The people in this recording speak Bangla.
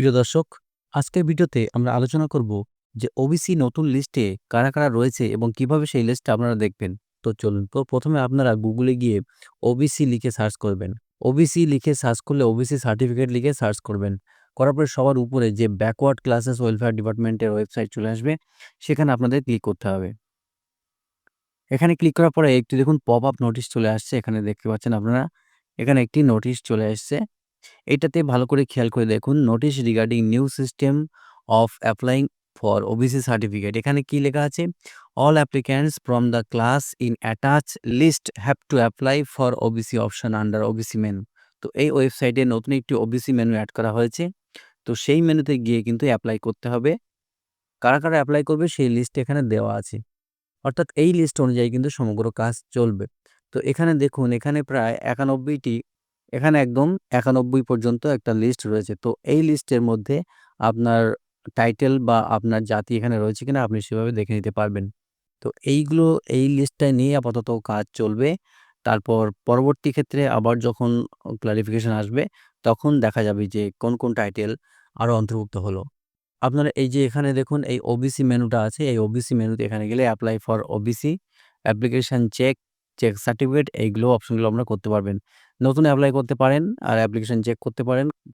প্রিয় দর্শক, আজকের ভিডিওতে আমরা আলোচনা করব যে ওবিসি নতুন লিস্টে কারা রয়েছে এবং কিভাবে সেই লিস্টটা আপনারা দেখবেন। তো চলুন, তো ১ম এ আপনারা গুগলে গিয়ে ওবিসি লিখে সার্চ করবেন। ওবিসি লিখে সার্চ করলে ওবিসি সার্টিফিকেট লিখে সার্চ করবেন। করার পরে সবার উপরে যে ব্যাকওয়ার্ড ক্লাসেস ওয়েলফেয়ার ডিপার্টমেন্টের ওয়েবসাইট চলে আসবে, সেখানে আপনাদের ক্লিক করতে হবে। এখানে ক্লিক করার পরে একটি দেখুন পপ আপ নোটিশ চলে আসছে। এখানে দেখতে পাচ্ছেন আপনারা, এখানে একটি নোটিশ চলে এসছে। এটাতে ভালো করে খেয়াল করে দেখুন, notice regarding new system of applying for OBC certificate. এখানে কি লেখা আছে? All applicants from the class in attach list have to apply for OBC option under OBC menu. তো এই ওয়েবসাইটে নতুন একটি ওবিসি মেনু অ্যাড করা হয়েছে। তো সেই মেনুতে গিয়ে কিন্তু অ্যাপ্লাই করতে হবে। কারা অ্যাপ্লাই করবে সেই লিস্ট এখানে দেওয়া আছে। অর্থাৎ এই লিস্ট অনুযায়ী কিন্তু সমগ্র কাজ চলবে। তো এখানে দেখুন, এখানে প্রায় ৯১ টি, এখানে একদম ৯১ পর্যন্ত একটা লিস্ট রয়েছে। তো এই লিস্টের মধ্যে আপনার টাইটেল বা আপনার জাতি এখানে রয়েছে কিনা আপনি সেভাবে দেখে নিতে পারবেন। তো এইগুলো, এই লিস্টটা নিয়ে আপাতত কাজ চলবে। তারপর পরবর্তী ক্ষেত্রে আবার যখন ক্লারিফিকেশন আসবে, তখন দেখা যাবে যে কোন টাইটেল আরো অন্তর্ভুক্ত হলো। আপনারা এই যে এখানে দেখুন এই ওবিসি মেনুটা আছে, এই ওবিসি মেনুতে এখানে গেলে apply for OBC, application check certificate, এইগুলো অপশনগুলো আপনারা করতে পারবেন। নতুন এপ্লাই করতে পারেন আর অ্যাপ্লিকেশন চেক করতে পারেন।